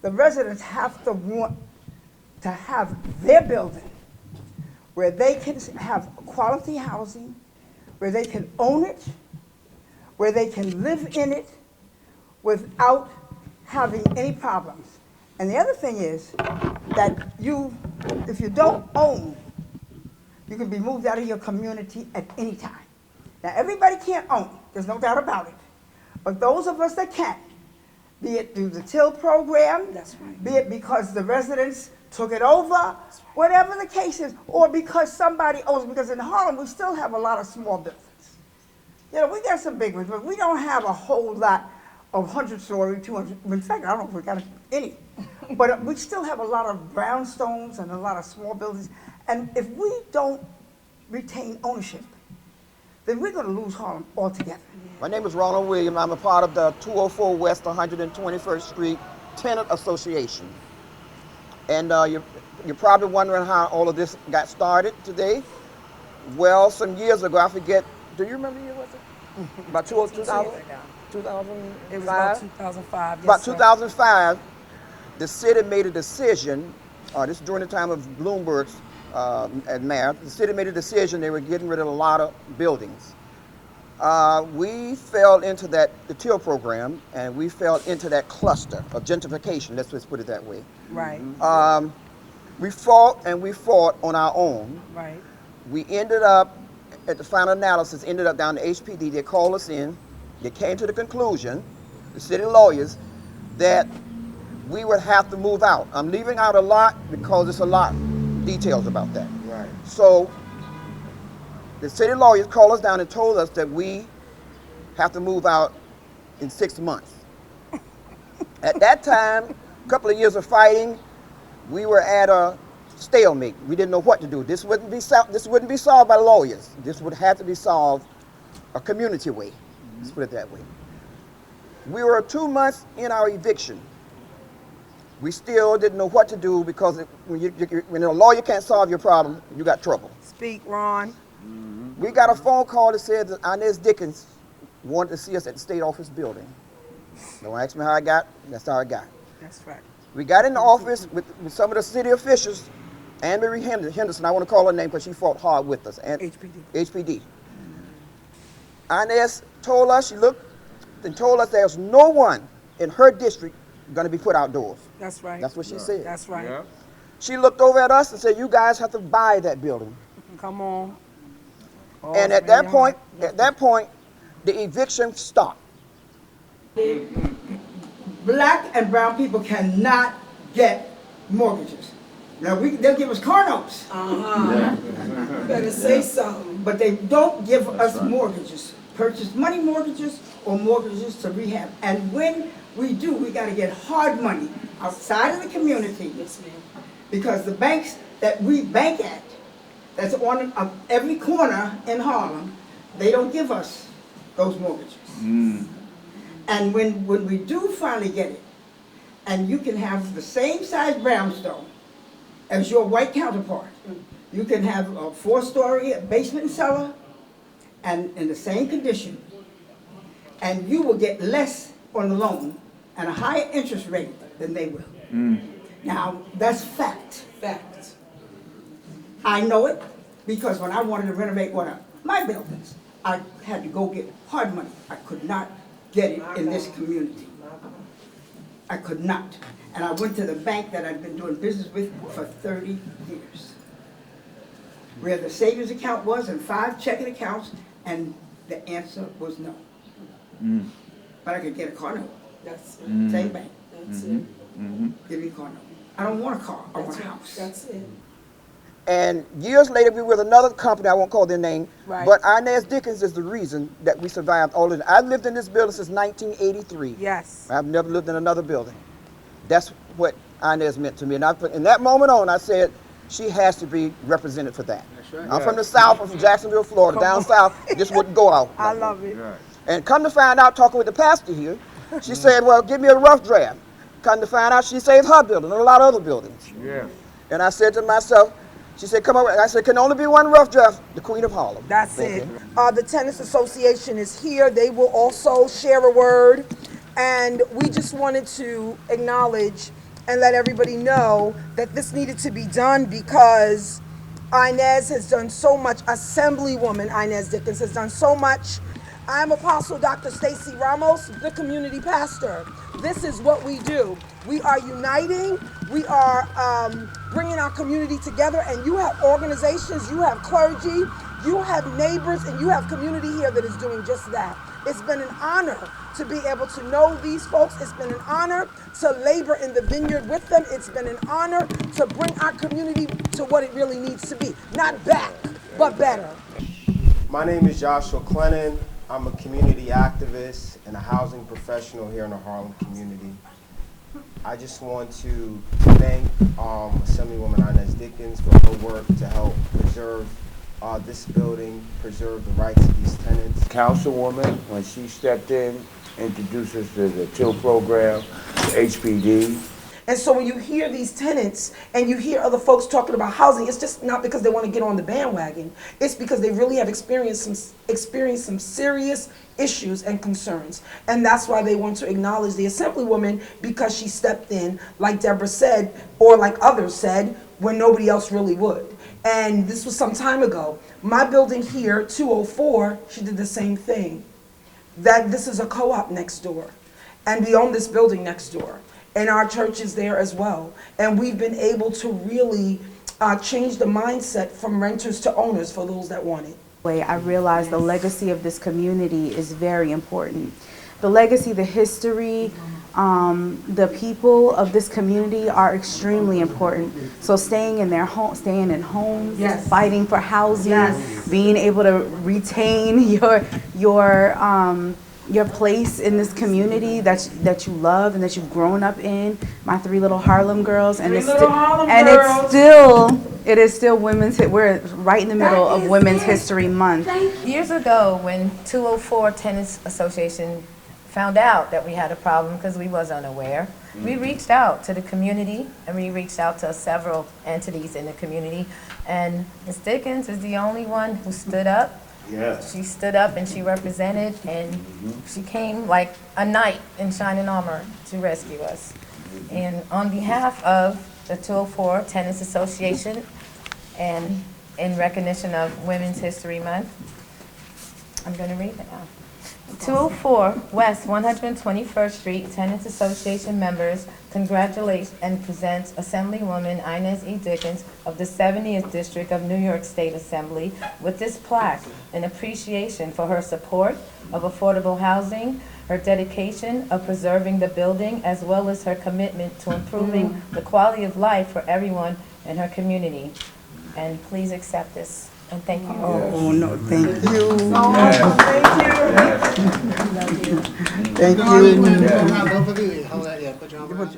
the residents have to want to have their building where they can have quality housing, where they can own it, where they can live in it without having any problems. And the other thing is that if you don't own, you can be moved out of your community at any time. Now, everybody can't own, there's no doubt about it. But those of us that can, be it through the T.I.L.L program, That's right. be it because the residents took it over, whatever the case is, or because somebody owns, because in Harlem we still have a lot of small buildings. You know, we got some big ones, but we don't have a whole lot of 100-story, 200, in fact, I don't know if we got any. But we still have a lot of brownstones and a lot of small buildings. And if we don't retain ownership, then we're going to lose Harlem altogether. My name is Ronald Williams. I'm a part of the 204 West 121st Street Tenants Association. And you're probably wondering how all of this got started today. Well, some years ago, I forget, do you remember the year, was it? About 2000? 2005? It was about 2005. Yes, About sir. 2005, the city made a decision, this is during the time of Bloomberg's as mayor, the city made a decision they were getting rid of a lot of buildings. We fell into the T.I.L.L program, and we fell into that cluster of gentrification, let's just put it that way. Right. We fought and we fought on our own. Right. We ended up, at the final analysis, ended up down to HPD. They called us in. They came to the conclusion, the city lawyers, that we would have to move out. I'm leaving out a lot because there's a lot of details about that. Right. So the city lawyers called us down and told us that we have to move out in 6 months. At that time, a couple of years of fighting, we were at a stalemate. We didn't know what to do. This wouldn't be solved by lawyers. This would have to be solved a community way. Let's put it that way. We were 2 months in our eviction. We still didn't know what to do because when a lawyer can't solve your problem, you got trouble. Speak, Ron. We got a phone call that said that Inez Dickens wanted to see us at the state office building. Don't ask me how I got, that's how I got. That's right. We got in the office with some of the city officials, Anne-Marie Henderson, I want to call her name because she fought hard with us, and HPD. Inez told us, she looked and told us there's no one in her district going to be put outdoors. That's right. That's what she said. That's right. Yeah. She looked over at us and said, you guys have to buy that building. Come on. Oh, And at that point, the eviction stopped. Black and brown people cannot get mortgages. Now, they'll give us car notes, Better say something. but they don't give us mortgages, purchase money mortgages or mortgages to rehab. And when we do, we got to get hard money outside of the community. Yes, ma'am. Because the banks that we bank at, that's on every corner in Harlem, they don't give us those mortgages. And when we do finally get it, and you can have the same size brownstone as your white counterpart, you can have a 4-story basement and cellar, and in the same condition, and you will get less on the loan and a higher interest rate than they will. Now, that's fact. Fact. I know it because when I wanted to renovate one of my buildings, I had to go get hard money. I could not get it in this community. I could not. And I went to the bank that I'd been doing business with for 30 years, where the savings account was and 5 checking accounts, and the answer was no. But I could get a car note. That's it. Same bank. That's it. Give me a car note. I don't want a car, I want a house. That's it. And years later, we were with another company, I won't call their name, Right. but Inez Dickens is the reason that we survived all of it. I've lived in this building since 1983. Yes. I've never lived in another building. That's what Inez meant to me. And in that moment on, I said, she has to be represented for that. That's right. I'm from the South, I'm from Jacksonville, Florida. Down south, this wouldn't go out. I love it. Right. And come to find out, talking with the pastor here, she said, well, give me a rough draft. Come to find out, she saved her building and a lot of other buildings. Yeah. And I said to myself, she said, come over. I said, can only be one rough draft, the Queen of Harlem. That's it. The Tenants Association is here. They will also share a word. And we just wanted to acknowledge and let everybody know that this needed to be done because Inez has done so much. Assemblywoman Inez Dickens has done so much. I'm Apostle Dr. Stacy Ramos, the community pastor. This is what we do. We are uniting. We are bringing our community together. And you have organizations, you have clergy, you have neighbors, and you have community here that is doing just that. It's been an honor to be able to know these folks. It's been an honor to labor in the vineyard with them. It's been an honor to bring our community to what it really needs to be. Not back, but better. My name is Joshua Clennon. I'm a community activist and a housing professional here in the Harlem community. I just want to thank Assemblywoman Inez Dickens for her work to help preserve this building, preserve the rights of these tenants. Councilwoman, when she stepped in, introduced us to the T.I.L.L program, the HPD. And so when you hear these tenants and you hear other folks talking about housing, it's just not because they want to get on the bandwagon. It's because they really have experienced some serious issues and concerns. And that's why they want to acknowledge the Assemblywoman, because she stepped in, like Deborah said, or like others said, when nobody else really would. And this was some time ago. My building here, 204, she did the same thing. That this is a co-op next door. And we own this building next door. And our church is there as well. And we've been able to really change the mindset from renters to owners for those that want it. I realize the legacy of this community is very important. The legacy, the history, the people of this community are extremely important. So staying in their home, staying in homes, Yes. fighting for housing, Yes. being able to retain your place in this community that you love and that you've grown up in. My three little Harlem girls, and it is still women's. We're right in the middle of Women's History Month. Years ago, when 204 Tenants Association found out that we had a problem, because we was unaware, we reached out to the community, and we reached out to several entities in the community, and Ms. Dickens is the only one who stood up. Yes. She stood up and she represented, and she came like a knight in shining armor to rescue us. And on behalf of the 204 Tenants Association, and in recognition of Women's History Month, I'm going to read it now. 204 West 121st Street Tenants Association members congratulate and present Assemblywoman Inez E Dickens of the 70th District of New York State Assembly with this plaque in appreciation for her support of affordable housing, her dedication of preserving the building, as well as her commitment to improving the quality of life for everyone in her community. And please accept this. And thank you. Oh, no, thank you. Yes. Thank you. Both of you, hold that, yeah, put your arm around.